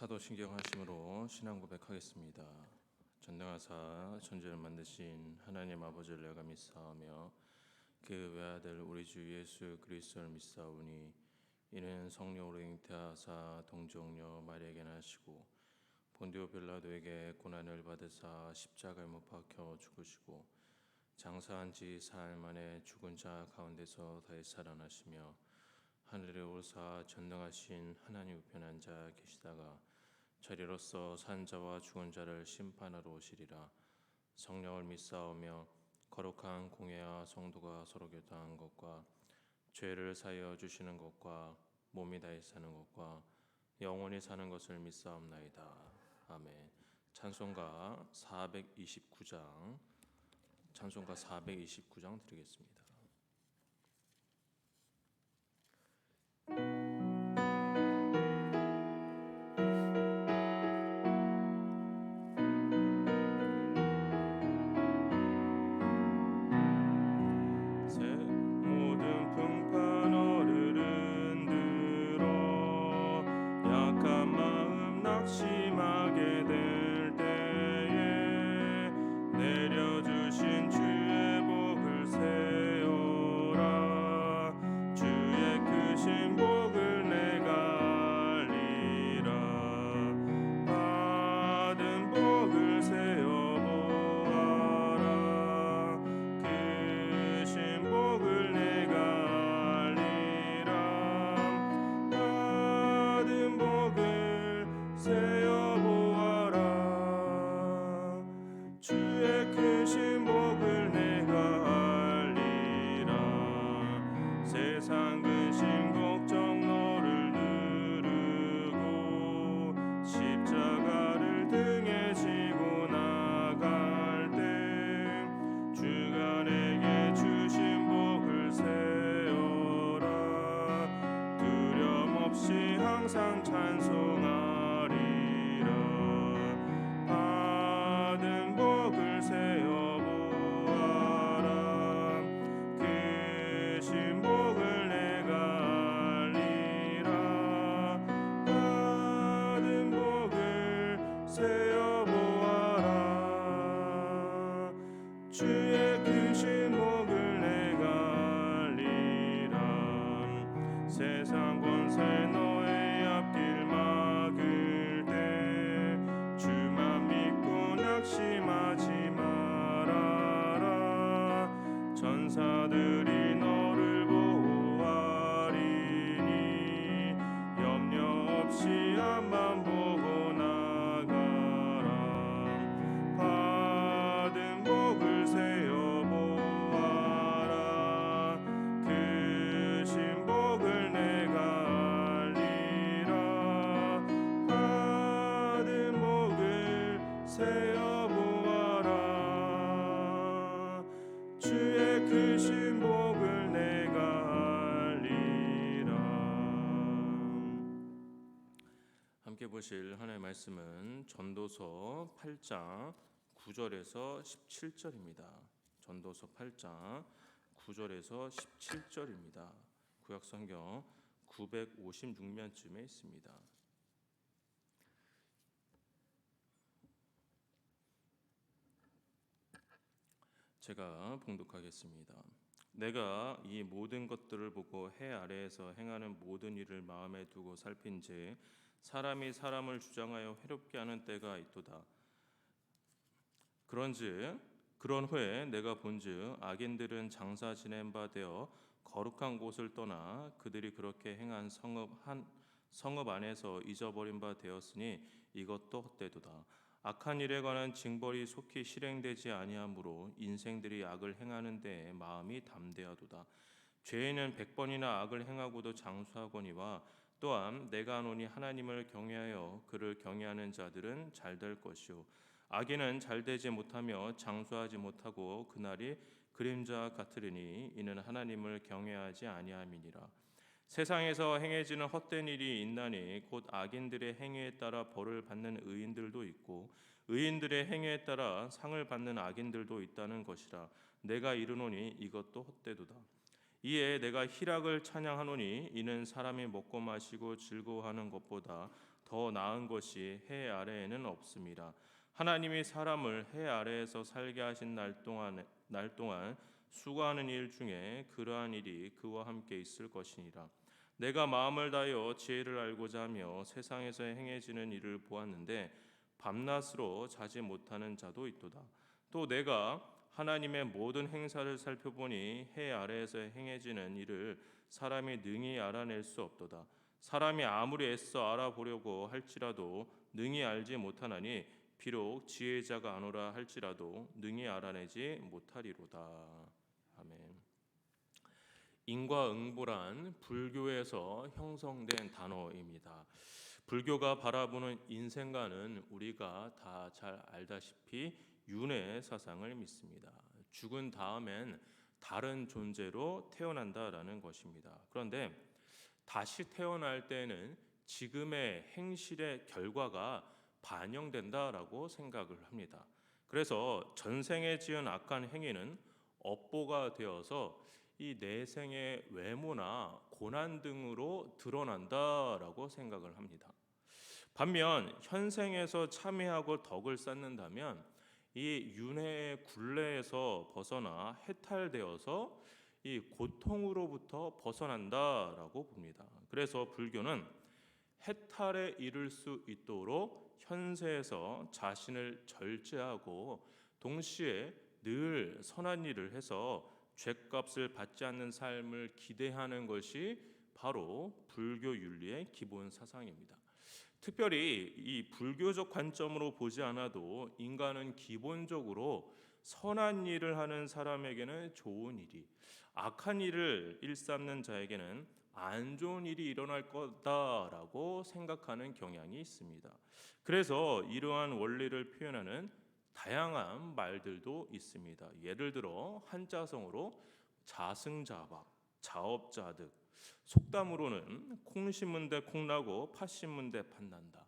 사도신경 하심으로 신앙 고백하겠습니다. 전능하사 천지를 만드신 하나님 아버지를 내가 믿사오며 그 외아들 우리 주 예수 그리스도를 믿사오니 이는 성령으로 잉태하사 동정녀 마리아에게 나시고 본디오 빌라도에게 고난을 받으사 십자가에 못 박혀 죽으시고 장사한 지 사흘 만에 죽은 자 가운데서 다시 살아나시며 하늘에 오르사 전능하신 하나님 우편에 앉아 계시다가 저리로서 산 자와 죽은 자를 심판하러 오시리라. 성령을 믿사오며 거룩한 공회와 성도가 서로 교통한 것과 죄를 사하여 주시는 것과 몸이 다시 사는 것과 영원히 사는 것을 믿사옵나이다. 아멘. 찬송가 429장 드리겠습니다. 낙심하게 될 때에 내려주신 주의 복을 세어라. 주의 크신 복을 내가 알리라. 받은 복을 세어보아라. 크신 복을 내가 알리라. 받은 복을 세어보아라. 주의 크신 복을 내가 알리라. 세상 근심 걱정 너를 누르고 십자가를 등에 지고 나갈 때 주가 내게 주신 복을 세어라. 두려움 없이 항상 찬송하라. 받은 복을 세어보아라. 크신 복을 내가 알리라. 받은 복을 세어보아라. 주의 크신 복을 내가 알리라. 세상 권세 너의 앞길 막을 때 주만 믿고 낙심하지 말아라. 전사들이 너를 보호하리니 염려 없이 앞만 보고 나가라. 받은 복을 세어보아라. 크신 복을 내가 알리라. 받은 복을 세어보아라. 주의 크신 복을 내가 알리라. 함께 보실 하나님의 말씀은 전도서 8장 9절에서 17절입니다. 전도서 8장 9절에서 17절입니다. 구약성경 956면쯤에 있습니다. 제가 봉독하겠습니다. 내가 이 모든 것들을 보고 해 아래에서 행하는 모든 일을 마음에 두고 살핀즉 사람이 사람을 주장하여 해롭게 하는 때가 있도다. 그런 후에 내가 본즉 악인들은 장사 지낸 바 되어 거룩한 곳을 떠나 그들이 그렇게 행한 성읍 안에서 잊어버린 바 되었으니 이것도 헛되도다. 악한 일에 관한 징벌이 속히 실행되지 아니하므로 인생들이 악을 행하는 데에 마음이 담대하도다. 죄인은 100번이나 악을 행하고도 장수하거니와 또한 내가 하노니 하나님을 경외하여 그를 경외하는 자들은 잘될 것이요 악인은 잘되지 못하며 장수하지 못하고 그날이 그림자 같으리니 이는 하나님을 경외하지 아니함이니라. 세상에서 행해지는 헛된 일이 있나니 곧 악인들의 행위에 따라 벌을 받는 의인들도 있고 의인들의 행위에 따라 상을 받는 악인들도 있다는 것이라. 내가 이르노니 이것도 헛되도다. 이에 내가 희락을 찬양하노니 이는 사람이 먹고 마시고 즐거워하는 것보다 더 나은 것이 해 아래에는 없음이라. 하나님이 사람을 해 아래에서 살게 하신 날 동안 수고하는 일 중에 그러한 일이 그와 함께 있을 것이니라. 내가 마음을 다하여 지혜를 알고자 하며 세상에서 행해지는 일을 보았는데 밤낮으로 자지 못하는 자도 있도다. 또 내가 하나님의 모든 행사를 살펴보니 해 아래에서 행해지는 일을 사람이 능히 알아낼 수 없도다. 사람이 아무리 애써 알아보려고 할지라도 능히 알지 못하나니 비록 지혜자가 아노라 할지라도 능히 알아내지 못하리로다. 아멘. 인과응보란 불교에서 형성된 단어입니다. 불교가 바라보는 인생관은 우리가 다 잘 알다시피 윤회 사상을 믿습니다. 죽은 다음엔 다른 존재로 태어난다라는 것입니다. 그런데 다시 태어날 때는 지금의 행실의 결과가 반영된다라고 생각을 합니다. 그래서 전생에 지은 악한 행위는 업보가 되어서 이 내생의 외모나 고난 등으로 드러난다라고 생각을 합니다. 반면 현생에서 참회하고 덕을 쌓는다면 이 윤회의 굴레에서 벗어나 해탈되어서 이 고통으로부터 벗어난다라고 봅니다. 그래서 불교는 해탈에 이를 수 있도록 현세에서 자신을 절제하고 동시에 늘 선한 일을 해서 죗값을 받지 않는 삶을 기대하는 것이 바로 불교 윤리의 기본 사상입니다. 특별히 이 불교적 관점으로 보지 않아도 인간은 기본적으로 선한 일을 하는 사람에게는 좋은 일이, 악한 일을 일삼는 자에게는 안 좋은 일이 일어날 거다라고 생각하는 경향이 있습니다. 그래서 이러한 원리를 표현하는 다양한 말들도 있습니다. 예를 들어 한자성어로 자승자박, 자업자득, 속담으로는 콩 심은 데 콩나고 팥 심은 데 팥난다,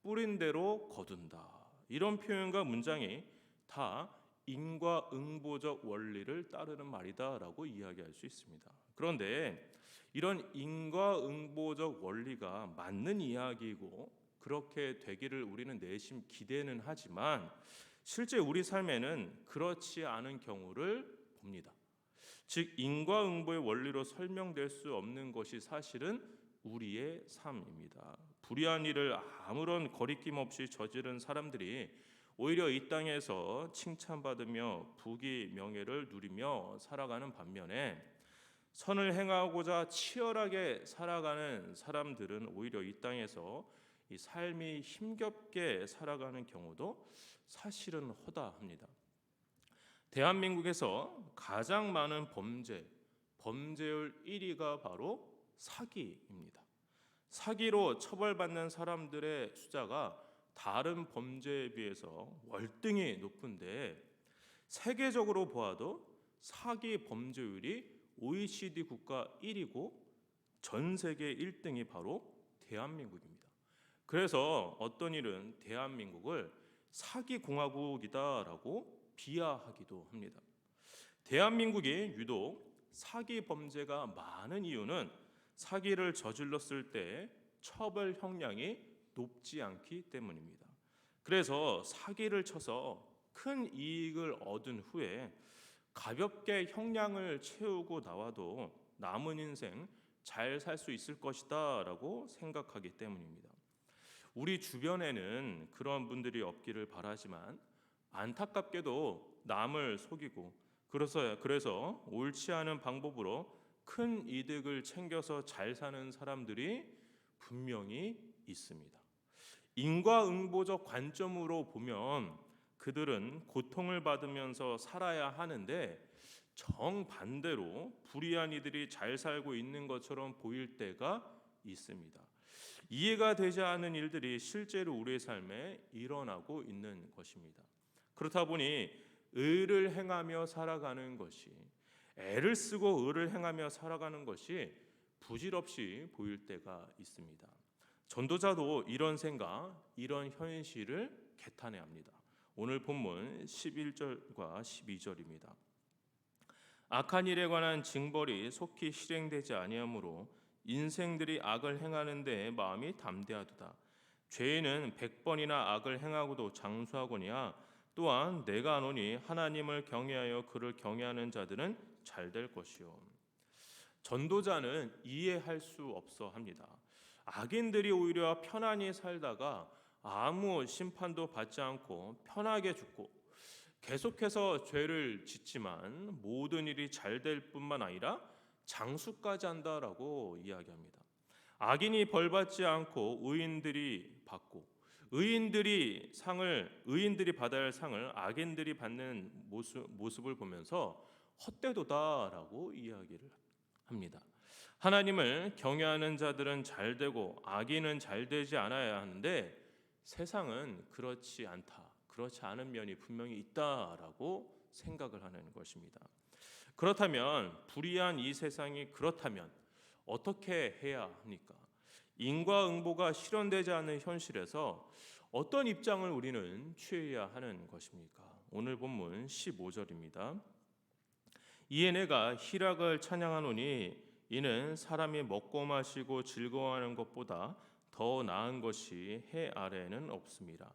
뿌린 대로 거둔다. 이런 표현과 문장이 다 인과응보적 원리를 따르는 말이다라고 이야기할 수 있습니다. 그런데 이런 인과응보적 원리가 맞는 이야기이고 그렇게 되기를 우리는 내심 기대는 하지만 실제 우리 삶에는 그렇지 않은 경우를 봅니다. 즉 인과응보의 원리로 설명될 수 없는 것이 사실은 우리의 삶입니다. 불의한 일을 아무런 거리낌 없이 저지른 사람들이 오히려 이 땅에서 칭찬받으며 부귀 명예를 누리며 살아가는 반면에 선을 행하고자 치열하게 살아가는 사람들은 오히려 이 땅에서 이 삶이 힘겹게 살아가는 경우도 사실은 허다합니다. 대한민국에서 가장 많은 범죄율 1위가 바로 사기입니다. 사기로 처벌받는 사람들의 숫자가 다른 범죄에 비해서 월등히 높은데 세계적으로 보아도 사기 범죄율이 OECD 국가 1위고 전 세계 1등이 바로 대한민국입니다. 그래서 어떤 일은 대한민국을 사기 공화국이다라고 비하하기도 합니다. 대한민국이 유독 사기 범죄가 많은 이유는 사기를 저질렀을 때 처벌 형량이 높지 않기 때문입니다. 그래서 사기를 쳐서 큰 이익을 얻은 후에 가볍게 형량을 채우고 나와도 남은 인생 잘 살 수 있을 것이다라고 생각하기 때문입니다. 우리 주변에는 그런 분들이 없기를 바라지만 안타깝게도 남을 속이고 그래서 옳지 않은 방법으로 큰 이득을 챙겨서 잘 사는 사람들이 분명히 있습니다. 인과응보적 관점으로 보면 그들은 고통을 받으면서 살아야 하는데 정반대로 불의한 이들이 잘 살고 있는 것처럼 보일 때가 있습니다. 이해가 되지 않는 일들이 실제로 우리의 삶에 일어나고 있는 것입니다. 그렇다 보니 의를 행하며 살아가는 것이, 애를 쓰고 의를 행하며 살아가는 것이 부질없이 보일 때가 있습니다. 전도자도 이런 생각, 이런 현실을 개탄해야 합니다. 오늘 본문 11절과 12절입니다. 악한 일에 관한 징벌이 속히 실행되지 아니하므로 인생들이 악을 행하는 데 마음이 담대하도다. 죄인은 100번이나 악을 행하고도 장수하거니와 또한 내가 아노니 하나님을 경외하여 그를 경외하는 자들은 잘 될 것이요. 전도자는 이해할 수 없어 합니다. 악인들이 오히려 편안히 살다가 아무 심판도 받지 않고 편하게 죽고 계속해서 죄를 짓지만 모든 일이 잘 될 뿐만 아니라 장수까지 한다라고 이야기합니다. 악인이 벌받지 않고 의인들이 받고 의인들이 받아야 할 상을 악인들이 받는 모습을 보면서 헛되도다라고 이야기를 합니다. 하나님을 경외하는 자들은 잘 되고 악인은 잘 되지 않아야 하는데 세상은 그렇지 않다. 그렇지 않은 면이 분명히 있다라고 생각을 하는 것입니다. 그렇다면 불의한 이 세상이 그렇다면 어떻게 해야 합니까? 인과응보가 실현되지 않는 현실에서 어떤 입장을 우리는 취해야 하는 것입니까? 오늘 본문 15절입니다. 이에 내가 희락을 찬양하노니 이는 사람이 먹고 마시고 즐거워하는 것보다 더 나은 것이 해 아래에는 없습니다.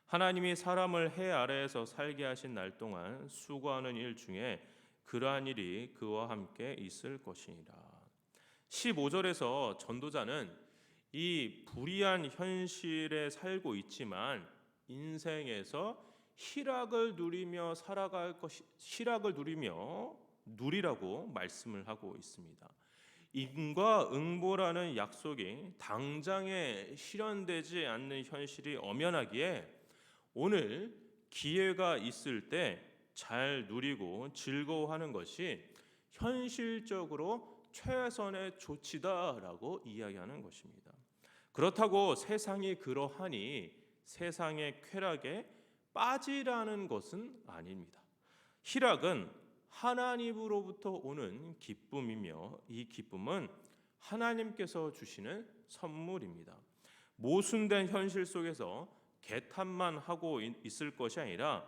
하나님이 사람을 해 아래에서 살게 하신 날 동안 수고하는 일 중에 그러한 일이 그와 함께 있을 것이니라. 15절에서 전도자는 이 불의한 현실에 살고 있지만 인생에서 희락을 누리라고 말씀을 하고 있습니다. 인과응보라는 약속이 당장에 실현되지 않는 현실이 엄연하기에 오늘 기회가 있을 때 잘 누리고 즐거워하는 것이 현실적으로 최선의 조치다라고 이야기하는 것입니다. 그렇다고 세상이 그러하니 세상의 쾌락에 빠지라는 것은 아닙니다. 희락은 하나님으로부터 오는 기쁨이며 이 기쁨은 하나님께서 주시는 선물입니다. 모순된 현실 속에서 개탄만 하고 있을 것이 아니라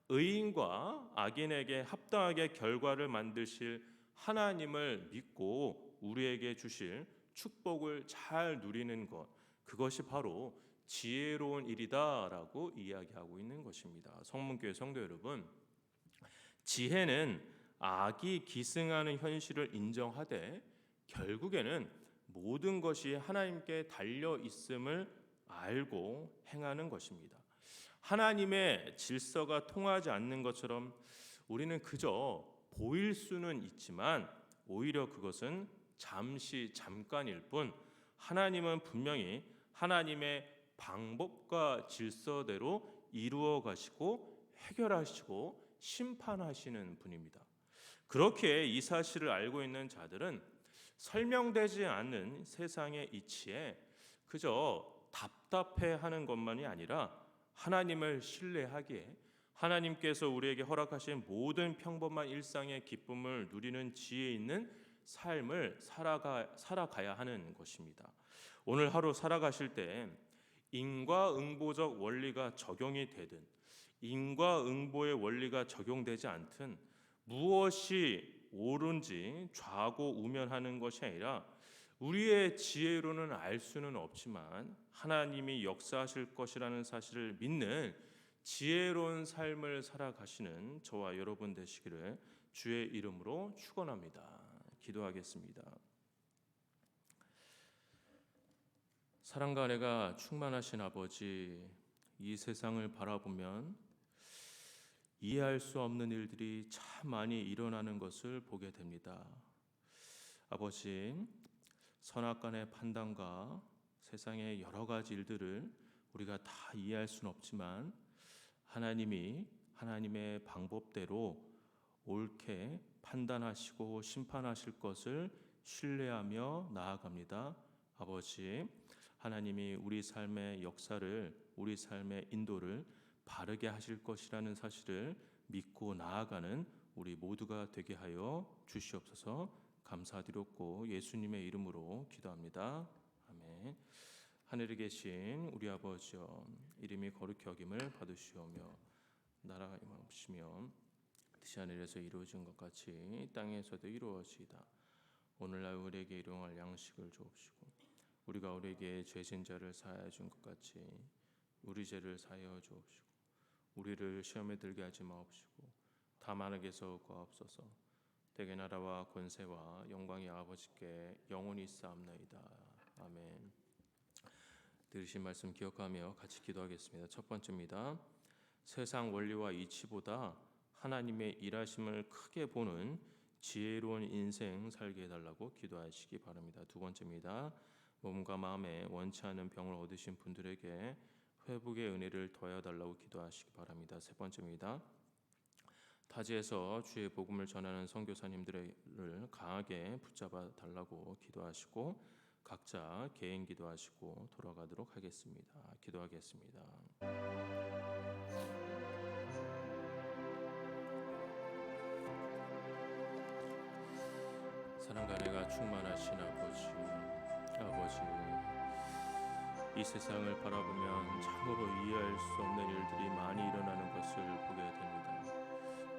의인과 악인에게 합당하게 결과를 만드실 하나님을 믿고 우리에게 주실 축복을 잘 누리는 것, 그것이 바로 지혜로운 일이다라고 이야기하고 있는 것입니다. 성문교회 성도 여러분, 지혜는 악이 기승하는 현실을 인정하되 결국에는 모든 것이 하나님께 달려 있음을 알고 행하는 것입니다. 하나님의 질서가 통하지 않는 것처럼 우리는 그저 보일 수는 있지만 오히려 그것은 잠깐일 뿐 하나님은 분명히 하나님의 방법과 질서대로 이루어 가시고 해결하시고 심판하시는 분입니다. 그렇게 이 사실을 알고 있는 자들은 설명되지 않는 세상의 이치에 그저 답답해하는 것만이 아니라 하나님을 신뢰하기에 하나님께서 우리에게 허락하신 모든 평범한 일상의 기쁨을 누리는 지혜 있는 삶을 살아가야 하는 것입니다. 오늘 하루 살아가실 때 인과응보적 원리가 적용이 되든 인과응보의 원리가 적용되지 않든 무엇이 옳은지 좌고우면하는 것이 아니라 우리의 지혜로는 알 수는 없지만 하나님이 역사하실 것이라는 사실을 믿는 지혜로운 삶을 살아가시는 저와 여러분 되시기를 주의 이름으로 축원합니다. 기도하겠습니다. 사랑과 은혜가 충만하신 아버지, 이 세상을 바라보면 이해할 수 없는 일들이 참 많이 일어나는 것을 보게 됩니다. 아버지, 선악간의 판단과 세상의 여러 가지 일들을 우리가 다 이해할 수는 없지만 하나님이 하나님의 방법대로 옳게 판단하시고 심판하실 것을 신뢰하며 나아갑니다. 아버지, 하나님이 우리 삶의 역사를, 우리 삶의 인도를 바르게 하실 것이라는 사실을 믿고 나아가는 우리 모두가 되게 하여 주시옵소서. 감사드렸고 예수님의 이름으로 기도합니다. 아멘. 하늘에 계신 우리 아버지여, 이름이 거룩히 여김을 받으시오며 나라가 임하옵시며 뜻이 하늘에서 이루어진 것 같이 땅에서도 이루어지이다. 오늘날 우리에게 일용할 양식을 주옵시고 우리가 우리에게 죄진 자를 사하여 준 것 같이 우리 죄를 사하여 주옵시고 우리를 시험에 들게 하지 마옵시고 다만 악에서 구하옵소서. 대개 나라와 권세와 영광이 아버지께 영원히 있사옵나이다. 아멘. 들으신 말씀 기억하며 같이 기도하겠습니다. 첫 번째입니다. 세상 원리와 이치보다 하나님의 일하심을 크게 보는 지혜로운 인생 살게 해달라고 기도하시기 바랍니다. 두 번째입니다. 몸과 마음에 원치 않는 병을 얻으신 분들에게 회복의 은혜를 더하여 달라고 기도하시기 바랍니다. 세 번째입니다. 타지에서 주의 복음을 전하는 선교사님들을 강하게 붙잡아 달라고 기도하시고 각자 개인 기도하시고 돌아가도록 하겠습니다. 기도하겠습니다. 사랑과 은혜가 충만하신 아버지, 이 세상을 바라보면 참으로 이해할 수 없는 일들이 많이 일어나는 것을 보게 됩니다.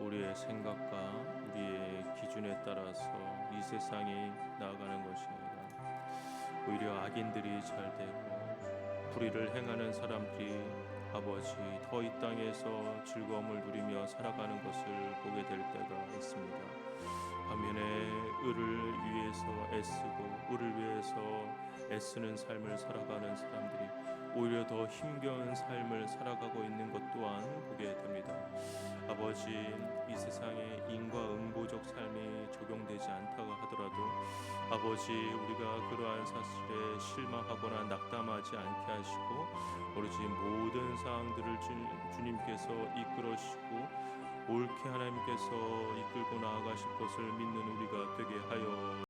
우리의 생각과 우리의 기준에 따라서 이 세상이 나아가는 것이 아니라 오히려 악인들이 잘 되고 불의를 행하는 사람들이 아버지 더 이 땅에서 즐거움을 누리며 살아가는 것을 보게 될 때가 있습니다. 반면에 을을 위해서 애쓰고 을을 위해서 애쓰는 삶을 살아가는 사람들이 오히려 더 힘겨운 삶을 살아가고 있는 것 또한 보게 됩니다. 아버지, 이 세상에 인과 응보적 삶이 적용되지 않다고 하더라도 아버지, 우리가 그러한 사실에 실망하거나 낙담하지 않게 하시고 오로지 모든 사항들을 주님께서 이끌어주시고 옳게 하나님께서 이끌고 나아가실 것을 믿는 우리가 되게